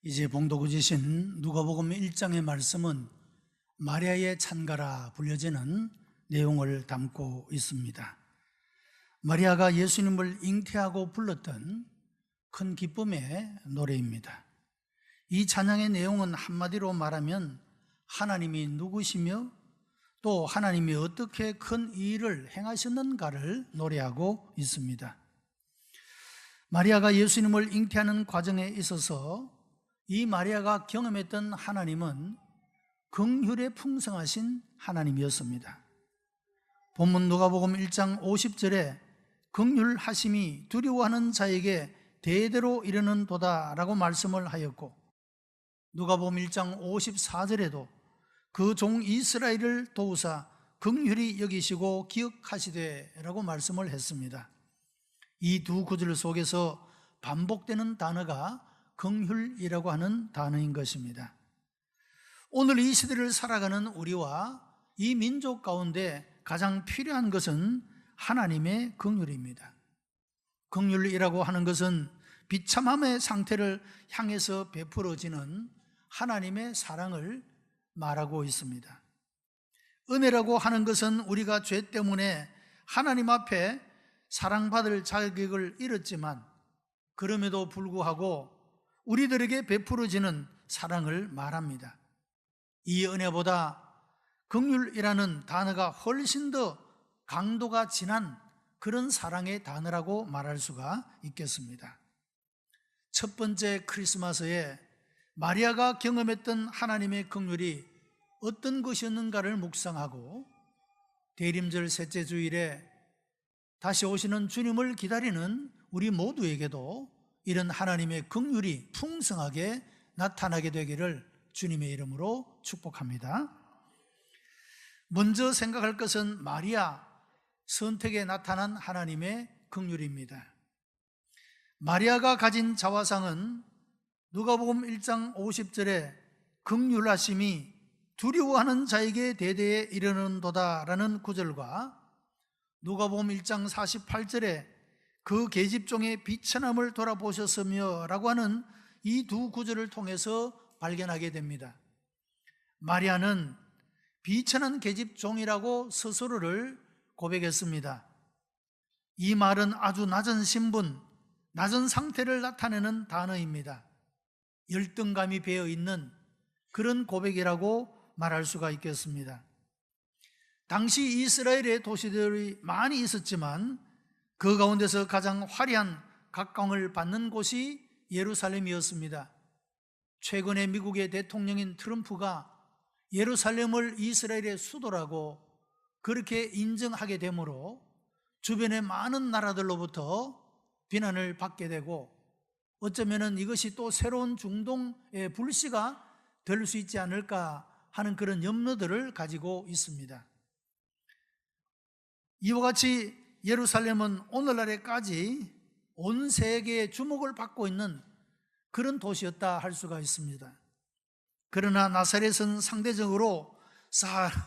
이제 봉독해주신 누가복음 1장의 말씀은 마리아의 찬가라 불려지는 내용을 담고 있습니다. 마리아가 예수님을 잉태하고 불렀던 큰 기쁨의 노래입니다. 이 찬양의 내용은 한마디로 말하면 하나님이 누구시며 또 하나님이 어떻게 큰 일을 행하셨는가를 노래하고 있습니다. 마리아가 예수님을 잉태하는 과정에 있어서 이 마리아가 경험했던 하나님은 긍휼에 풍성하신 하나님이었습니다. 본문 누가복음 1장 50절에 긍휼하심이 두려워하는 자에게 대대로 이르는 도다라고 말씀을 하였고, 누가복음 1장 54절에도 그 종 이스라엘을 도우사 긍휼히 여기시고 기억하시되라고 말씀을 했습니다. 이 두 구절 속에서 반복되는 단어가 긍휼이라고 하는 단어인 것입니다. 오늘 이 시대를 살아가는 우리와 이 민족 가운데 가장 필요한 것은 하나님의 긍휼입니다. 긍휼이라고 하는 것은 비참함의 상태를 향해서 베풀어지는 하나님의 사랑을 말하고 있습니다. 은혜라고 하는 것은 우리가 죄 때문에 하나님 앞에 사랑받을 자격을 잃었지만 그럼에도 불구하고 우리들에게 베풀어지는 사랑을 말합니다. 이 은혜보다 긍휼이라는 단어가 훨씬 더 강도가 진한 그런 사랑의 단어라고 말할 수가 있겠습니다. 첫 번째 크리스마스에 마리아가 경험했던 하나님의 긍휼이 어떤 것이었는가를 묵상하고, 대림절 셋째 주일에 다시 오시는 주님을 기다리는 우리 모두에게도 이런 하나님의 긍휼이 풍성하게 나타나게 되기를 주님의 이름으로 축복합니다. 먼저 생각할 것은 마리아 선택에 나타난 하나님의 긍휼입니다. 마리아가 가진 자화상은 누가복음 1장 50절에 긍휼하심이 두려워하는 자에게 대대에 이르는도다라는 구절과 누가복음 1장 48절에 그 계집종의 비천함을 돌아보셨으며 라고 하는 이 두 구절을 통해서 발견하게 됩니다. 마리아는 비천한 계집종이라고 스스로를 고백했습니다. 이 말은 아주 낮은 신분, 낮은 상태를 나타내는 단어입니다. 열등감이 배어 있는 그런 고백이라고 말할 수가 있겠습니다. 당시 이스라엘의 도시들이 많이 있었지만 그 가운데서 가장 화려한 각광을 받는 곳이 예루살렘이었습니다. 최근에 미국의 대통령인 트럼프가 예루살렘을 이스라엘의 수도라고 그렇게 인정하게 되므로 주변의 많은 나라들로부터 비난을 받게 되고, 어쩌면 이것이 또 새로운 중동의 불씨가 될 수 있지 않을까 하는 그런 염려들을 가지고 있습니다. 이와 같이 예루살렘은 오늘날에까지 온 세계의 주목을 받고 있는 그런 도시였다 할 수가 있습니다. 그러나 나사렛은 상대적으로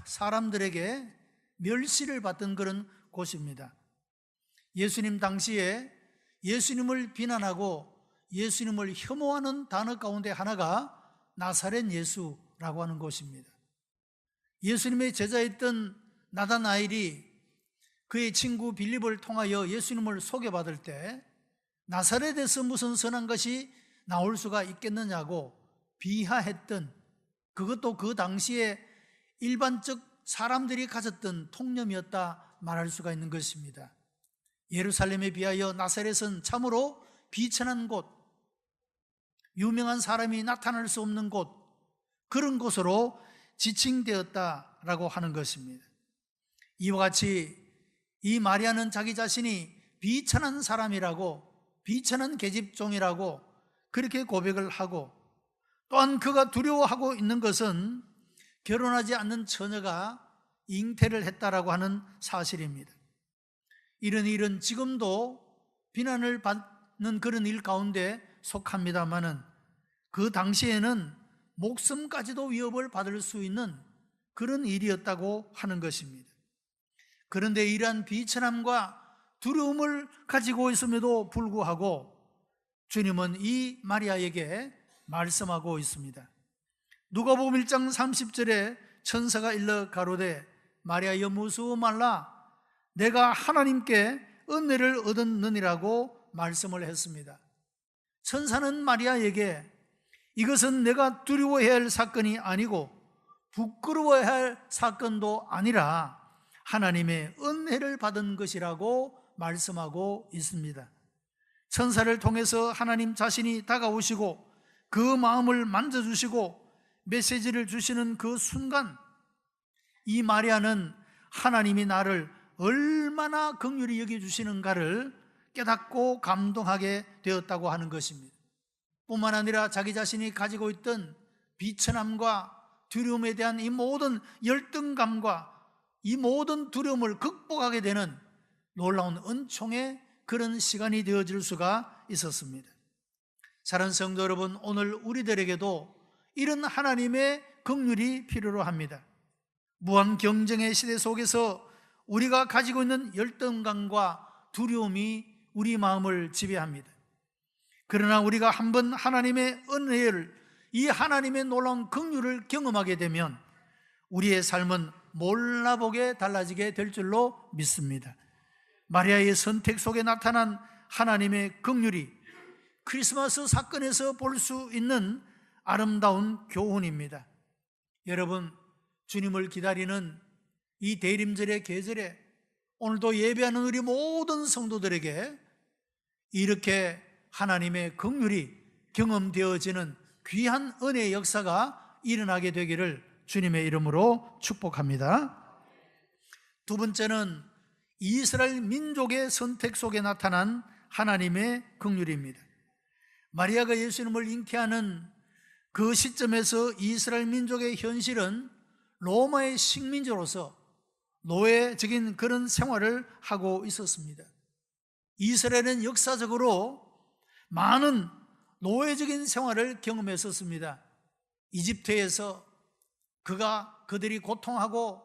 사람들에게 멸시를 받던 그런 곳입니다. 예수님 당시에 예수님을 비난하고 예수님을 혐오하는 단어 가운데 하나가 나사렛 예수라고 하는 곳입니다. 예수님의 제자였던 나다나엘이 그의 친구 빌립을 통하여 예수님을 소개받을 때 나사렛에서 무슨 선한 것이 나올 수가 있겠느냐고 비하했던, 그것도 그 당시에 일반적 사람들이 가졌던 통념이었다 말할 수가 있는 것입니다. 예루살렘에 비하여 나사렛은 참으로 비천한 곳, 유명한 사람이 나타날 수 없는 곳, 그런 곳으로 지칭되었다라고 하는 것입니다. 이와 같이 이 마리아는 자기 자신이 비천한 사람이라고, 비천한 계집종이라고 그렇게 고백을 하고, 또한 그가 두려워하고 있는 것은 결혼하지 않는 처녀가 잉태를 했다라고 하는 사실입니다. 이런 일은 지금도 비난을 받는 그런 일 가운데 속합니다마는 그 당시에는 목숨까지도 위협을 받을 수 있는 그런 일이었다고 하는 것입니다. 그런데 이러한 비천함과 두려움을 가지고 있음에도 불구하고 주님은 이 마리아에게 말씀하고 있습니다. 누가복음 1장 30절에 천사가 일러 가로되 마리아여 무수어 말라 내가 하나님께 은혜를 얻었느니라고 말씀을 했습니다. 천사는 마리아에게 이것은 내가 두려워해야 할 사건이 아니고 부끄러워해야 할 사건도 아니라 하나님의 은혜를 받은 것이라고 말씀하고 있습니다. 천사를 통해서 하나님 자신이 다가오시고 그 마음을 만져주시고 메시지를 주시는 그 순간 이 마리아는 하나님이 나를 얼마나 긍휼히 여겨주시는가를 깨닫고 감동하게 되었다고 하는 것입니다. 뿐만 아니라 자기 자신이 가지고 있던 비천함과 두려움에 대한 이 모든 열등감과 이 모든 두려움을 극복하게 되는 놀라운 은총의 그런 시간이 되어질 수가 있었습니다. 사랑하는 성도 여러분, 오늘 우리들에게도 이런 하나님의 긍휼이 필요로 합니다. 무한 경쟁의 시대 속에서 우리가 가지고 있는 열등감과 두려움이 우리 마음을 지배합니다. 그러나 우리가 한번 하나님의 은혜를, 이 하나님의 놀라운 긍휼을 경험하게 되면 우리의 삶은 몰라보게 달라지게 될 줄로 믿습니다. 마리아의 선택 속에 나타난 하나님의 긍휼이 크리스마스 사건에서 볼 수 있는 아름다운 교훈입니다. 여러분, 주님을 기다리는 이 대림절의 계절에 오늘도 예배하는 우리 모든 성도들에게 이렇게 하나님의 긍휼이 경험되어지는 귀한 은혜의 역사가 일어나게 되기를 주님의 이름으로 축복합니다. 두 번째는 이스라엘 민족의 선택 속에 나타난 하나님의 긍휼입니다. 마리아가 예수님을 잉태하는 그 시점에서 이스라엘 민족의 현실은 로마의 식민지로서 노예적인 그런 생활을 하고 있었습니다. 이스라엘은 역사적으로 많은 노예적인 생활을 경험했었습니다. 이집트에서 그들이 고통하고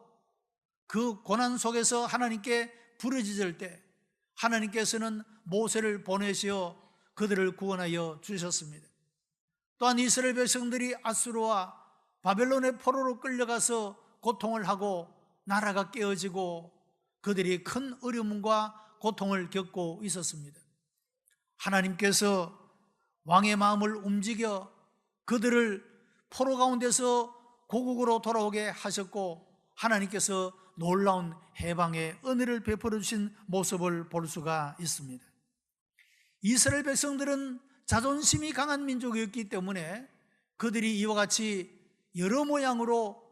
그 고난 속에서 하나님께 부르짖을 때 하나님께서는 모세를 보내시어 그들을 구원하여 주셨습니다. 또한 이스라엘 백성들이 아수르와 바벨론의 포로로 끌려가서 고통을 하고 나라가 깨어지고 그들이 큰 어려움과 고통을 겪고 있었습니다. 하나님께서 왕의 마음을 움직여 그들을 포로 가운데서 고국으로 돌아오게 하셨고 하나님께서 놀라운 해방의 은혜를 베풀어 주신 모습을 볼 수가 있습니다. 이스라엘 백성들은 자존심이 강한 민족이었기 때문에 그들이 이와 같이 여러 모양으로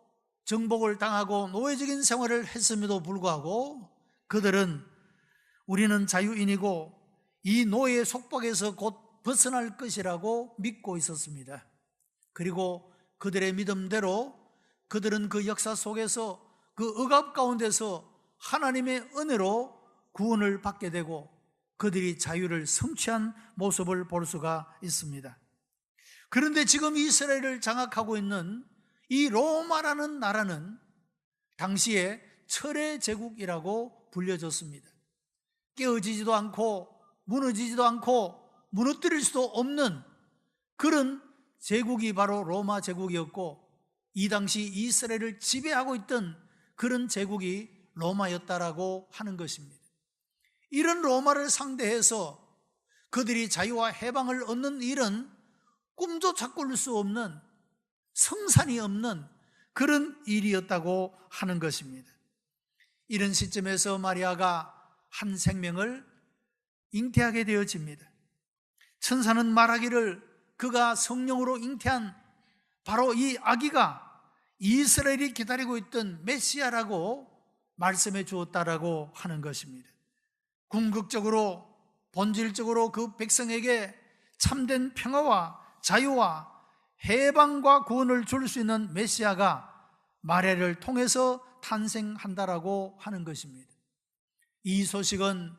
정복을 당하고 노예적인 생활을 했음에도 불구하고 그들은 우리는 자유인이고 이 노예의 속박에서 곧 벗어날 것이라고 믿고 있었습니다. 그리고 그들의 믿음대로 그들은 그 역사 속에서 그 억압 가운데서 하나님의 은혜로 구원을 받게 되고 그들이 자유를 성취한 모습을 볼 수가 있습니다. 그런데 지금 이스라엘을 장악하고 있는 이 로마라는 나라는 당시에 철의 제국이라고 불려졌습니다. 깨어지지도 않고 무너지지도 않고 무너뜨릴 수도 없는 그런 제국이 바로 로마 제국이었고 이 당시 이스라엘을 지배하고 있던 그런 제국이 로마였다라고 하는 것입니다. 이런 로마를 상대해서 그들이 자유와 해방을 얻는 일은 꿈조차 꿀 수 없는 성산이 없는 그런 일이었다고 하는 것입니다. 이런 시점에서 마리아가 한 생명을 잉태하게 되어집니다. 천사는 말하기를 그가 성령으로 잉태한 바로 이 아기가 이스라엘이 기다리고 있던 메시아라고 말씀해 주었다라고 하는 것입니다. 궁극적으로 본질적으로 그 백성에게 참된 평화와 자유와 해방과 구원을 줄 수 있는 메시아가 마리아를 통해서 탄생한다라고 하는 것입니다. 이 소식은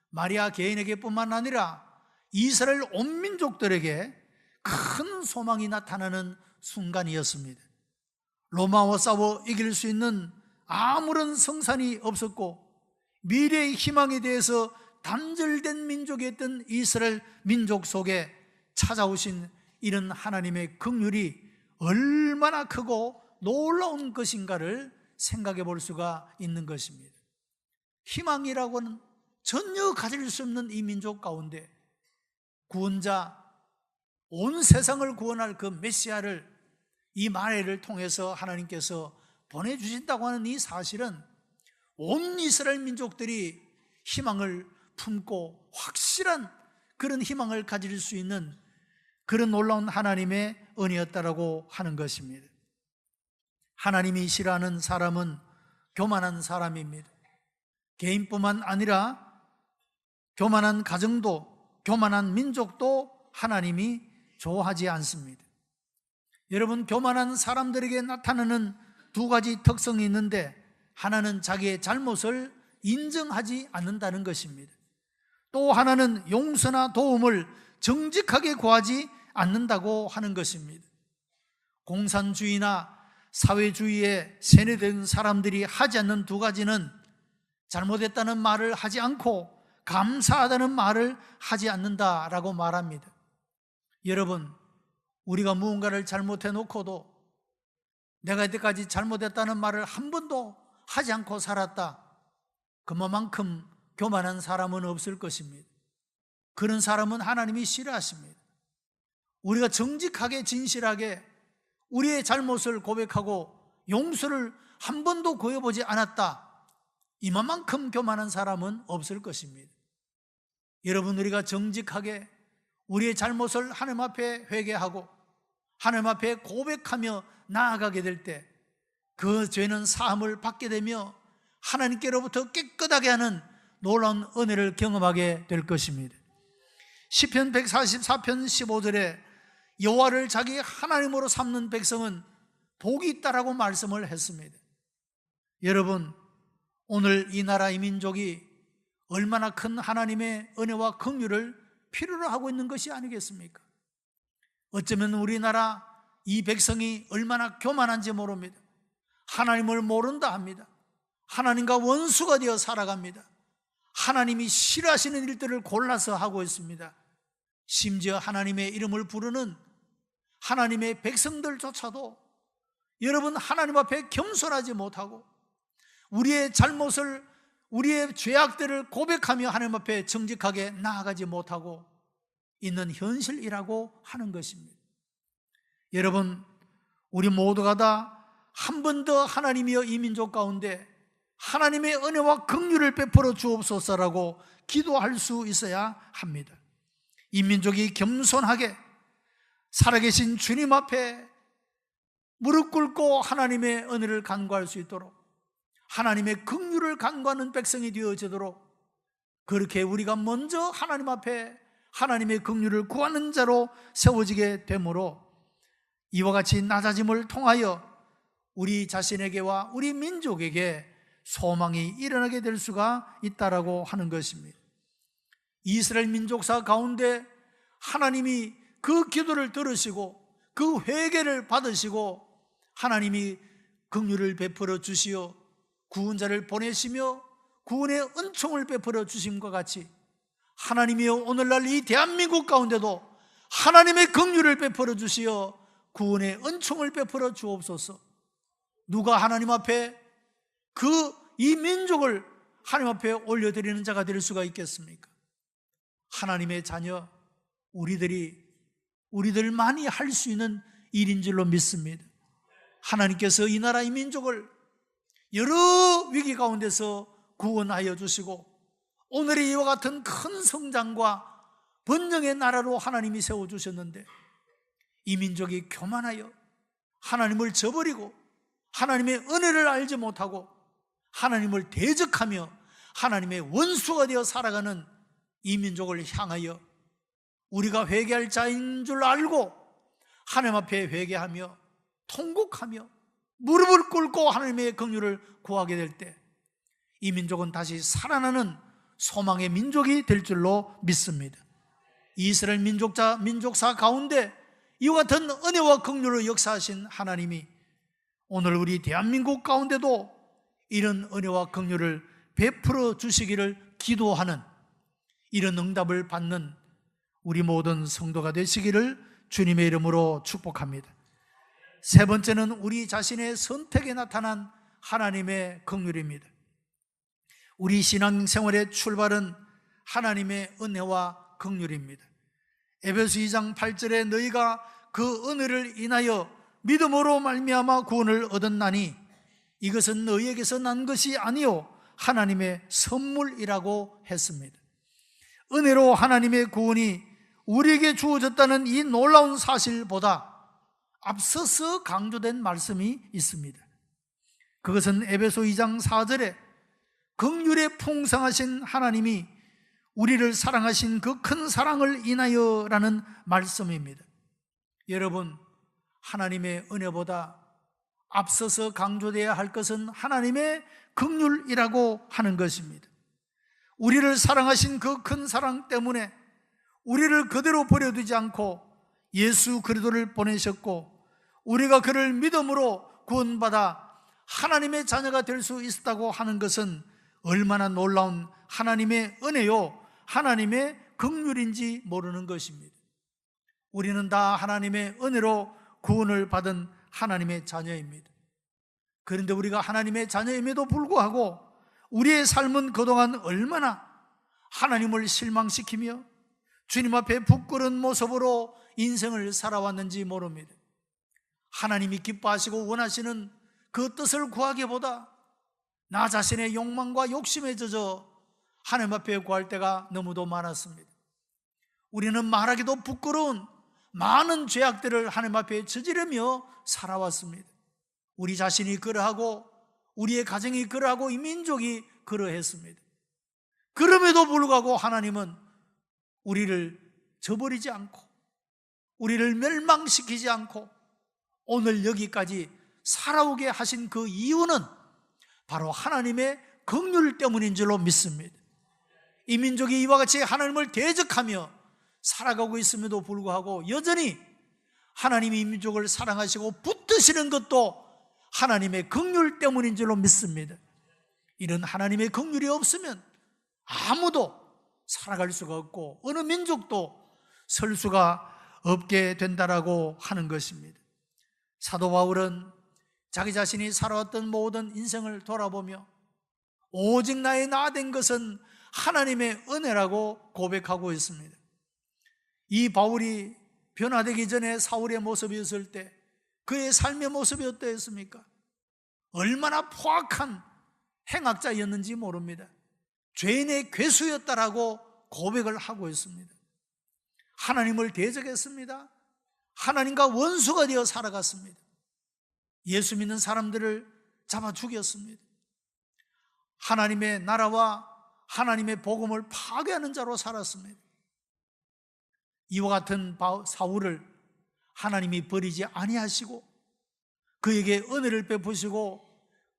마리아 개인에게뿐만 아니라 이스라엘 온 민족들에게 큰 소망이 나타나는 순간이었습니다. 로마와 싸워 이길 수 있는 아무런 성산이 없었고 미래의 희망에 대해서 단절된 민족이었던 이스라엘 민족 속에 찾아오신 이런 하나님의 긍휼이 얼마나 크고 놀라운 것인가를 생각해 볼 수가 있는 것입니다. 희망이라고는 전혀 가질 수 없는 이 민족 가운데 구원자, 온 세상을 구원할 그 메시아를 이 마리아를 통해서 하나님께서 보내주신다고 하는 이 사실은 온 이스라엘 민족들이 희망을 품고 확실한 그런 희망을 가질 수 있는 그런 놀라운 하나님의 은혜였다라고 하는 것입니다. 하나님이 싫어하는 사람은 교만한 사람입니다. 개인뿐만 아니라 교만한 가정도, 교만한 민족도 하나님이 좋아하지 않습니다. 여러분, 교만한 사람들에게 나타나는 두 가지 특성이 있는데, 하나는 자기의 잘못을 인정하지 않는다는 것입니다. 또 하나는 용서나 도움을 정직하게 구하지 않는다고 하는 것입니다. 공산주의나 사회주의에 세뇌된 사람들이 하지 않는 두 가지는 잘못했다는 말을 하지 않고 감사하다는 말을 하지 않는다라고 말합니다. 여러분, 우리가 무언가를 잘못해 놓고도 내가 이때까지 잘못했다는 말을 한 번도 하지 않고 살았다, 그만큼 교만한 사람은 없을 것입니다. 그런 사람은 하나님이 싫어하십니다. 우리가 정직하게 진실하게 우리의 잘못을 고백하고 용서를 한 번도 구해보지 않았다, 이만큼 교만한 사람은 없을 것입니다. 여러분, 우리가 정직하게 우리의 잘못을 하나님 앞에 회개하고 하나님 앞에 고백하며 나아가게 될 때 그 죄는 사함을 받게 되며 하나님께로부터 깨끗하게 하는 놀라운 은혜를 경험하게 될 것입니다. 시편 144편 15절에 여호와를 자기 하나님으로 삼는 백성은 복이 있다라고 말씀을 했습니다. 여러분, 오늘 이 나라 이 민족이 얼마나 큰 하나님의 은혜와 긍휼을 필요로 하고 있는 것이 아니겠습니까? 어쩌면 우리나라 이 백성이 얼마나 교만한지 모릅니다. 하나님을 모른다 합니다. 하나님과 원수가 되어 살아갑니다. 하나님이 싫어하시는 일들을 골라서 하고 있습니다. 심지어 하나님의 이름을 부르는 하나님의 백성들조차도 여러분, 하나님 앞에 겸손하지 못하고 우리의 잘못을, 우리의 죄악들을 고백하며 하나님 앞에 정직하게 나아가지 못하고 있는 현실이라고 하는 것입니다. 여러분, 우리 모두가 다 한 번 더 하나님이여 이 민족 가운데 하나님의 은혜와 긍휼을 베풀어 주옵소서라고 기도할 수 있어야 합니다. 이 민족이 겸손하게 살아계신 주님 앞에 무릎 꿇고 하나님의 은혜를 간구할 수 있도록, 하나님의 긍휼을 간구하는 백성이 되어지도록, 그렇게 우리가 먼저 하나님 앞에 하나님의 긍휼을 구하는 자로 세워지게 되므로 이와 같이 낮아짐을 통하여 우리 자신에게와 우리 민족에게 소망이 일어나게 될 수가 있다라고 하는 것입니다. 이스라엘 민족사 가운데 하나님이 그 기도를 들으시고 그 회개를 받으시고 하나님이 긍휼을 베풀어 주시어 구원자를 보내시며 구원의 은총을 베풀어 주심과 같이 하나님이여 오늘날 이 대한민국 가운데도 하나님의 긍휼을 베풀어 주시어 구원의 은총을 베풀어 주옵소서. 누가 하나님 앞에 이 민족을 하나님 앞에 올려드리는 자가 될 수가 있겠습니까? 하나님의 자녀 우리들만이 할 수 있는 일인 줄로 믿습니다. 하나님께서 이 나라 이 민족을 여러 위기 가운데서 구원하여 주시고 오늘의 이와 같은 큰 성장과 번영의 나라로 하나님이 세워주셨는데 이 민족이 교만하여 하나님을 저버리고 하나님의 은혜를 알지 못하고 하나님을 대적하며 하나님의 원수가 되어 살아가는 이 민족을 향하여 우리가 회개할 자인 줄 알고 하나님 앞에 회개하며 통곡하며 무릎을 꿇고 하나님의 긍휼을 구하게 될 때 이 민족은 다시 살아나는 소망의 민족이 될 줄로 믿습니다. 이스라엘 민족사 가운데 이와 같은 은혜와 긍휼을 역사하신 하나님이 오늘 우리 대한민국 가운데도 이런 은혜와 긍휼을 베풀어 주시기를 기도하는 이런 응답을 받는 우리 모든 성도가 되시기를 주님의 이름으로 축복합니다. 세 번째는 우리 자신의 선택에 나타난 하나님의 긍휼입니다. 우리 신앙생활의 출발은 하나님의 은혜와 긍휼입니다. 에베소 2장 8절에 너희가 그 은혜를 인하여 믿음으로 말미암아 구원을 얻었나니 이것은 너희에게서 난 것이 아니요 하나님의 선물이라고 했습니다. 은혜로 하나님의 구원이 우리에게 주어졌다는 이 놀라운 사실보다 앞서서 강조된 말씀이 있습니다. 그것은 에베소 2장 4절에 긍휼에 풍성하신 하나님이 우리를 사랑하신 그 큰 사랑을 인하여라는 말씀입니다. 여러분, 하나님의 은혜보다 앞서서 강조되어야 할 것은 하나님의 긍휼이라고 하는 것입니다. 우리를 사랑하신 그 큰 사랑 때문에 우리를 그대로 버려두지 않고 예수 그리스도를 보내셨고 우리가 그를 믿음으로 구원받아 하나님의 자녀가 될 수 있었다고 하는 것은 얼마나 놀라운 하나님의 은혜요 하나님의 긍휼인지 모르는 것입니다. 우리는 다 하나님의 은혜로 구원을 받은 하나님의 자녀입니다. 그런데 우리가 하나님의 자녀임에도 불구하고 우리의 삶은 그동안 얼마나 하나님을 실망시키며 주님 앞에 부끄러운 모습으로 인생을 살아왔는지 모릅니다. 하나님이 기뻐하시고 원하시는 그 뜻을 구하기보다 나 자신의 욕망과 욕심에 젖어 하나님 앞에 구할 때가 너무도 많았습니다. 우리는 말하기도 부끄러운 많은 죄악들을 하나님 앞에 저지르며 살아왔습니다. 우리 자신이 그러하고 우리의 가정이 그러하고 이 민족이 그러했습니다. 그럼에도 불구하고 하나님은 우리를 저버리지 않고 우리를 멸망시키지 않고 오늘 여기까지 살아오게 하신 그 이유는 바로 하나님의 긍휼 때문인 줄로 믿습니다. 이 민족이 이와 같이 하나님을 대적하며 살아가고 있음에도 불구하고 여전히 하나님이 이 민족을 사랑하시고 붙드시는 것도 하나님의 긍휼 때문인 줄로 믿습니다. 이런 하나님의 긍휼이 없으면 아무도 살아갈 수가 없고 어느 민족도 설 수가 없게 된다라고 하는 것입니다. 사도 바울은 자기 자신이 살아왔던 모든 인생을 돌아보며 오직 나의 나 된 것은 하나님의 은혜라고 고백하고 있습니다. 이 바울이 변화되기 전에 사울의 모습이었을 때 그의 삶의 모습이 어떠했습니까? 얼마나 포악한 행악자였는지 모릅니다. 죄인의 괴수였다라고 고백을 하고 있습니다. 하나님을 대적했습니다. 하나님과 원수가 되어 살아갔습니다. 예수 믿는 사람들을 잡아 죽였습니다. 하나님의 나라와 하나님의 복음을 파괴하는 자로 살았습니다. 이와 같은 사울을 하나님이 버리지 아니하시고 그에게 은혜를 베푸시고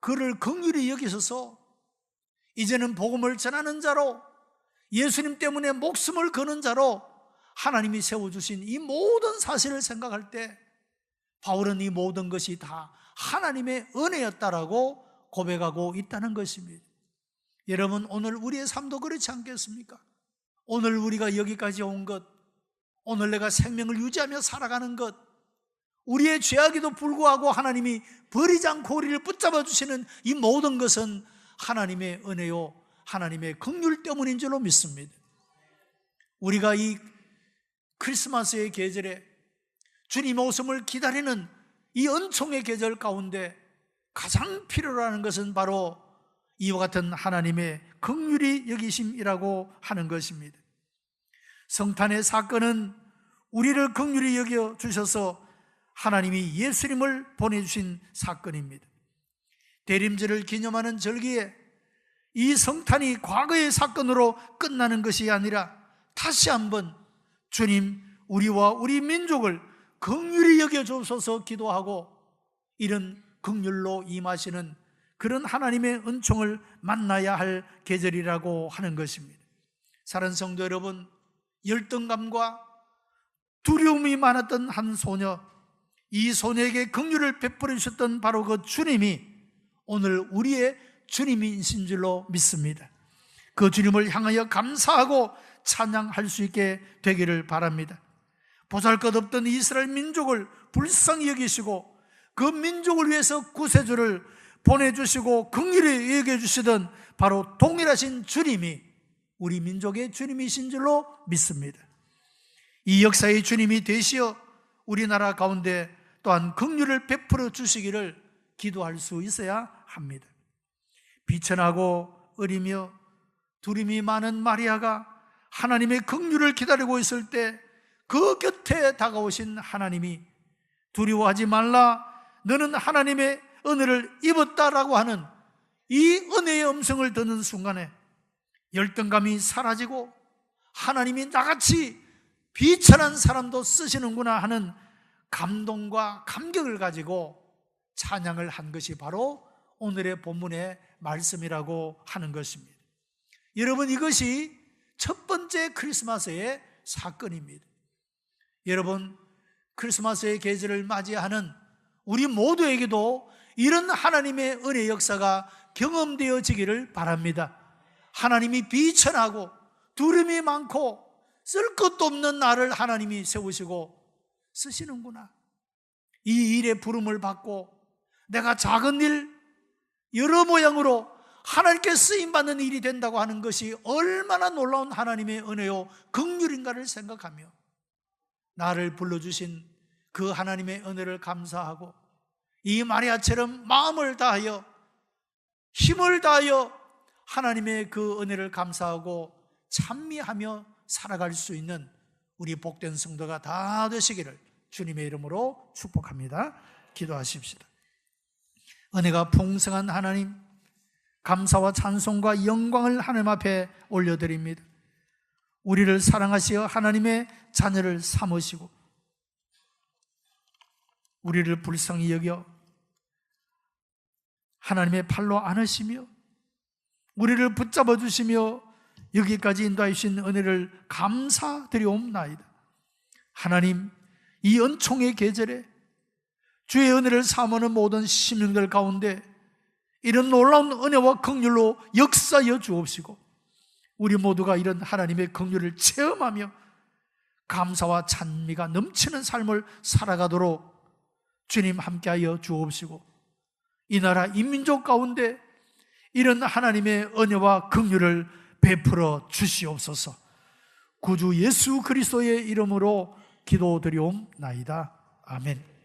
그를 긍휼히 여기셔서 이제는 복음을 전하는 자로 예수님 때문에 목숨을 거는 자로 하나님이 세워주신 이 모든 사실을 생각할 때 바울은 이 모든 것이 다 하나님의 은혜였다라고 고백하고 있다는 것입니다. 여러분, 오늘 우리의 삶도 그렇지 않겠습니까? 오늘 우리가 여기까지 온 것, 오늘 내가 생명을 유지하며 살아가는 것, 우리의 죄악에도 불구하고 하나님이 버리지 않고 우리를 붙잡아 주시는 이 모든 것은 하나님의 은혜요 하나님의 긍휼 때문인 줄로 믿습니다. 우리가 이 크리스마스의 계절에 주님의 오심을 기다리는 이 은총의 계절 가운데 가장 필요로 하는 것은 바로 이와 같은 하나님의 긍휼히 여기심이라고 하는 것입니다. 성탄의 사건은 우리를 긍휼히 여겨 주셔서 하나님이 예수님을 보내주신 사건입니다. 대림절을 기념하는 절기에 이 성탄이 과거의 사건으로 끝나는 것이 아니라 다시 한번 주님, 우리와 우리 민족을 긍휼히 여겨 주셔서 기도하고 이런 긍휼로 임하시는 그런 하나님의 은총을 만나야 할 계절이라고 하는 것입니다. 사랑하는 성도 여러분, 열등감과 두려움이 많았던 한 소녀, 이 소녀에게 긍휼을 베풀어 주셨던 바로 그 주님이 오늘 우리의 주님이신 줄로 믿습니다. 그 주님을 향하여 감사하고 찬양할 수 있게 되기를 바랍니다. 보잘것없던 이스라엘 민족을 불쌍히 여기시고 그 민족을 위해서 구세주를 보내주시고 긍휼히 여겨주시던 바로 동일하신 주님이 우리 민족의 주님이신 줄로 믿습니다. 이 역사의 주님이 되시어 우리나라 가운데 또한 긍휼을 베풀어 주시기를 기도할 수 있어야 합니다. 비천하고 어리며 두림이 많은 마리아가 하나님의 긍휼을 기다리고 있을 때 그 곁에 다가오신 하나님이 두려워하지 말라, 너는 하나님의 은혜를 입었다라고 하는 이 은혜의 음성을 듣는 순간에 열등감이 사라지고 하나님이 나같이 비천한 사람도 쓰시는구나 하는 감동과 감격을 가지고 찬양을 한 것이 바로 오늘의 본문의 말씀이라고 하는 것입니다. 여러분, 이것이 첫 번째 크리스마스의 사건입니다. 여러분, 크리스마스의 계절을 맞이하는 우리 모두에게도 이런 하나님의 은혜 역사가 경험되어지기를 바랍니다. 하나님이 비천하고 두려움이 많고 쓸 것도 없는 나를 하나님이 세우시고 쓰시는구나. 이 일에 부름을 받고 내가 작은 일, 여러 모양으로 하나님께 쓰임받는 일이 된다고 하는 것이 얼마나 놀라운 하나님의 은혜요 긍휼인가를 생각하며 나를 불러주신 그 하나님의 은혜를 감사하고 이 마리아처럼 마음을 다하여 힘을 다하여 하나님의 그 은혜를 감사하고 찬미하며 살아갈 수 있는 우리 복된 성도가 다 되시기를 주님의 이름으로 축복합니다. 기도하십시다. 은혜가 풍성한 하나님, 감사와 찬송과 영광을 하나님 앞에 올려드립니다. 우리를 사랑하시어 하나님의 자녀를 삼으시고 우리를 불쌍히 여겨 하나님의 팔로 안으시며 우리를 붙잡아 주시며 여기까지 인도해 주신 은혜를 감사드리옵나이다. 하나님, 이 은총의 계절에 주의 은혜를 사모하는 모든 시민들 가운데 이런 놀라운 은혜와 긍휼로 역사여 주옵시고 우리 모두가 이런 하나님의 긍휼을 체험하며 감사와 찬미가 넘치는 삶을 살아가도록 주님 함께하여 주옵시고 이 나라 인민족 가운데 이런 하나님의 은혜와 긍휼을 베풀어 주시옵소서. 구주 예수 그리스도의 이름으로 기도드리옵나이다. 아멘.